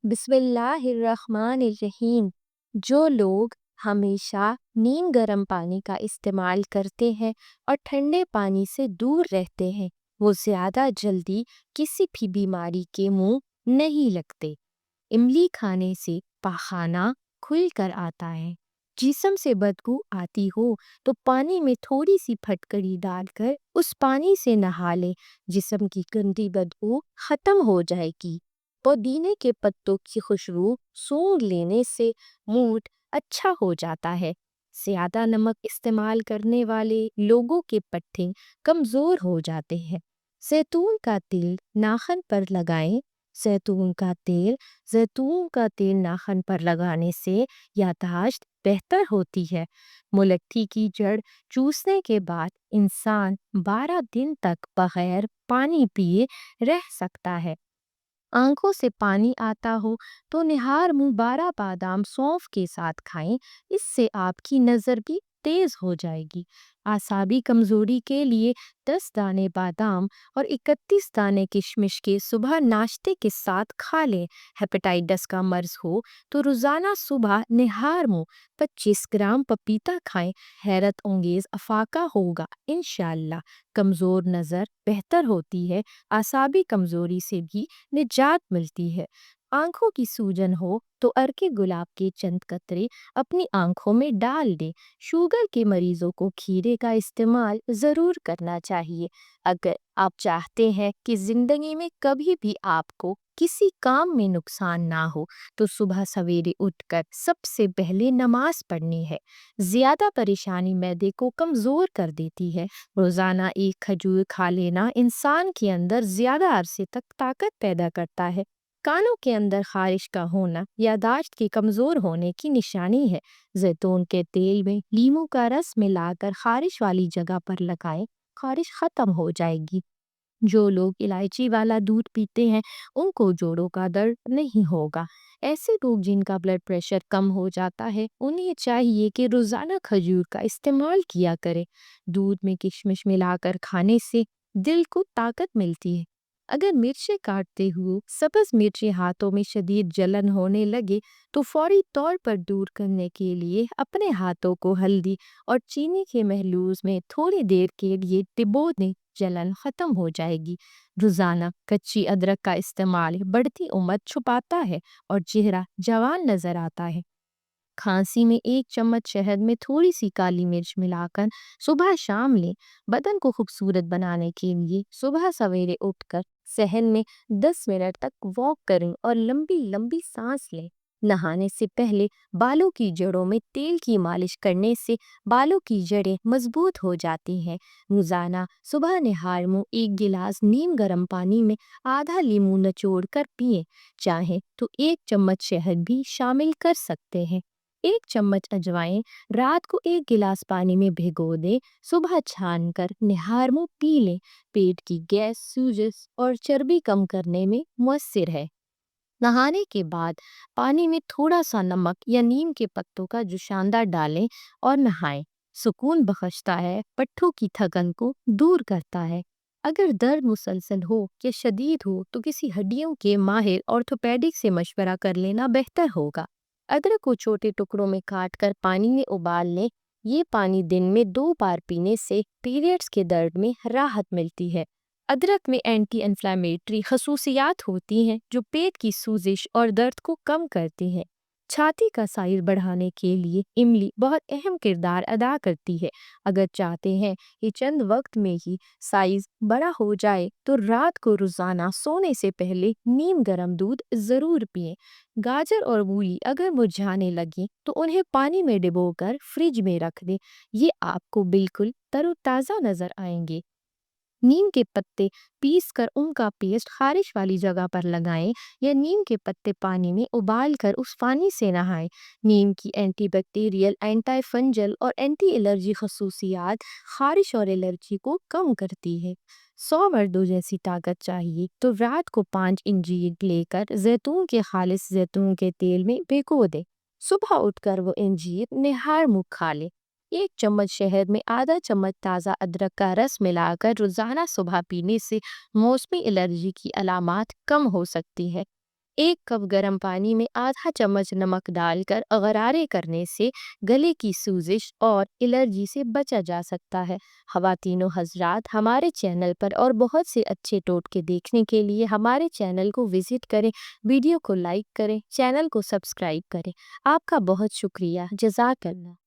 بسم اللہ الرحمن الرحیم۔ جو لوگ ہمیشہ نیم گرم پانی کا استعمال کرتے ہیں اور ٹھنڈے پانی سے دور رہتے ہیں وہ زیادہ جلدی کسی بھی بیماری کے منہ نہیں لگتے۔ املی کھانے سے پاخانہ کھل کر آتا ہے۔ جسم سے بدبو آتی ہو تو پانی میں تھوڑی سی پھٹکڑی ڈال کر اس پانی سے نہا لے، جسم کی گندی بدبو ختم ہو جائے گی۔ پودینے کے پتوں کی خوشبو سونگھ لینے سے موڈ اچھا ہو جاتا ہے۔ زیادہ نمک استعمال کرنے والے لوگوں کے پٹھے کمزور ہو جاتے ہیں۔ زیتون کا تیل ناخن پر لگائیں۔ زیتون کا تیل ناخن پر لگانے سے یادداشت بہتر ہوتی ہے۔ ملٹھی کی جڑ چوسنے کے بعد انسان 12 دن تک بغیر پانی پیے رہ سکتا ہے۔ آنکھوں سے پانی آتا ہو تو نہار منہ 12 بادام سونف کے ساتھ کھائیں، اس سے آپ کی نظر بھی تیز ہو جائے گی۔ اعصابی کمزوری کے لیے 10 دانے بادام اور 31 دانے کشمش کے صبح ناشتے کے ساتھ کھا لیں۔ ہیپیٹائٹس کا مرض ہو تو روزانہ صبح نہار منہ 25 گرام پپیتا کھائیں، حیرت انگیز افاقہ ہوگا انشاءاللہ۔ کمزور نظر بہتر ہوتی ہے، اعصابی کمزوری سے بھی نجات ملتی ہے۔ آنکھوں کی سوجن ہو تو ارکے گلاب کے چند قطرے اپنی آنکھوں میں ڈال دیں۔ شوگر کے مریضوں کو کھیرے کا استعمال ضرور کرنا چاہیے۔ اگر آپ چاہتے ہیں کہ زندگی میں کبھی بھی آپ کو کسی کام میں نقصان نہ ہو تو صبح سویرے اٹھ کر سب سے پہلے نماز پڑھنی ہے۔ زیادہ پریشانی معدے کو کمزور کر دیتی ہے۔ روزانہ ایک کھجور کھا لینا انسان کے اندر زیادہ عرصے تک طاقت پیدا کرتا ہے۔ کانوں کے اندر خارش کا ہونا یادداشت کے کمزور ہونے کی نشانی ہے۔ زیتون کے تیل میں لیموں کا رس ملا کر خارش والی جگہ پر لگائیں، خارش ختم ہو جائے گی۔ جو لوگ الائچی والا دودھ پیتے ہیں ان کو جوڑوں کا درد نہیں ہوگا۔ ایسے لوگ جن کا بلڈ پریشر کم ہو جاتا ہے انہیں چاہیے کہ روزانہ کھجور کا استعمال کیا کرے۔ دودھ میں کشمش ملا کر کھانے سے دل کو طاقت ملتی ہے۔ اگر مرچیں کاٹتے ہوئے سبز مرچیں ہاتھوں میں شدید جلن ہونے لگے تو فوری طور پر دور کرنے کے لیے اپنے ہاتھوں کو ہلدی اور چینی کے محلول میں تھوڑی دیر کے لیے ڈبو دیں، جلن ختم ہو جائے گی۔ روزانہ کچی ادرک کا استعمال بڑھتی عمر چھپاتا ہے اور چہرہ جوان نظر آتا ہے۔ کھانسی میں 1 چمچ شہد میں تھوڑی سی کالی مرچ ملا کر صبح شام لیں۔ بدن کو خوبصورت بنانے کے لیے صبح سویرے اٹھ کر صحن میں 10 منٹ تک واک کریں اور لمبی لمبی سانس لیں۔ نہانے سے پہلے بالوں کی جڑوں میں تیل کی مالش کرنے سے بالوں کی جڑیں مضبوط ہو جاتی ہیں۔ روزانہ صبح نہار منہ 1 گلاس نیم گرم پانی میں آدھا لیموں نچوڑ کر پئیں، چاہیں تو 1 چمچ شہد بھی شامل کر سکتے ہیں۔ 1 چمچ اجوائن رات کو 1 گلاس پانی میں بھگو دیں، صبح چھان کر نہار منہ پی لیں۔ پیٹ کی گیس، سوجش اور چربی کم کرنے میں مؤثر ہے۔ نہانے کے بعد پانی میں تھوڑا سا نمک یا نیم کے پتوں کا جوشاندہ ڈالیں اور نہائیں۔ سکون بخشتا ہے، پٹھوں کی تھکن کو دور کرتا ہے۔ اگر درد مسلسل ہو یا شدید ہو تو کسی ہڈیوں کے ماہر آرتھوپیڈک سے مشورہ کر لینا بہتر ہوگا۔ ادرک کو چھوٹے ٹکڑوں میں کاٹ کر پانی میں ابال لیں۔ یہ پانی دن میں 2 بار پینے سے پیریڈز کے درد میں راحت ملتی ہے۔ ادرک میں اینٹی انفلیمیٹری خصوصیات ہوتی ہیں جو پیٹ کی سوزش اور درد کو کم کرتی ہیں۔ چھاتی کا سائز بڑھانے کے لیے املی بہت اہم کردار ادا کرتی ہے۔ اگر چاہتے ہیں کہ چند وقت میں ہی سائز بڑا ہو جائے تو رات کو روزانہ سونے سے پہلے نیم گرم دودھ ضرور پئیں۔ گاجر اور مولی اگر مرجھانے لگیں تو انہیں پانی میں ڈبو کر فریج میں رکھ دیں، یہ آپ کو بالکل تر و تازہ نظر آئیں گے۔ نیم کے پتے پیس کر ان کا پیسٹ خارش والی جگہ پر لگائیں یا نیم کے پتے پانی میں ابال کر اس پانی سے نہائیں۔ نیم کی اینٹی بیکٹیریل، اینٹی فنجل اور اینٹی الرجی خصوصیات خارش اور الرجی کو کم کرتی ہے۔ 100 مردوں جیسی طاقت چاہیے تو رات کو 5 انجیر لے کر زیتون کے خالص زیتون کے تیل میں بھگو دیں۔ صبح اٹھ کر وہ انجیر نہار منہ کھا لیں۔ 1 چمچ شہد میں آدھا چمچ تازہ ادرک کا رس ملا کر روزانہ صبح پینے سے موسمی الرجی کی علامات کم ہو سکتی ہے۔ 1 کپ گرم پانی میں آدھا چمچ نمک ڈال کر غرارے کرنے سے گلے کی سوزش اور الرجی سے بچا جا سکتا ہے۔ خواتین و حضرات، ہمارے چینل پر اور بہت سے اچھے ٹوٹکے دیکھنے کے لیے ہمارے چینل کو وزٹ کریں، ویڈیو کو لائک کریں، چینل کو سبسکرائب کریں۔ آپ کا بہت شکریہ۔ جزاک اللہ۔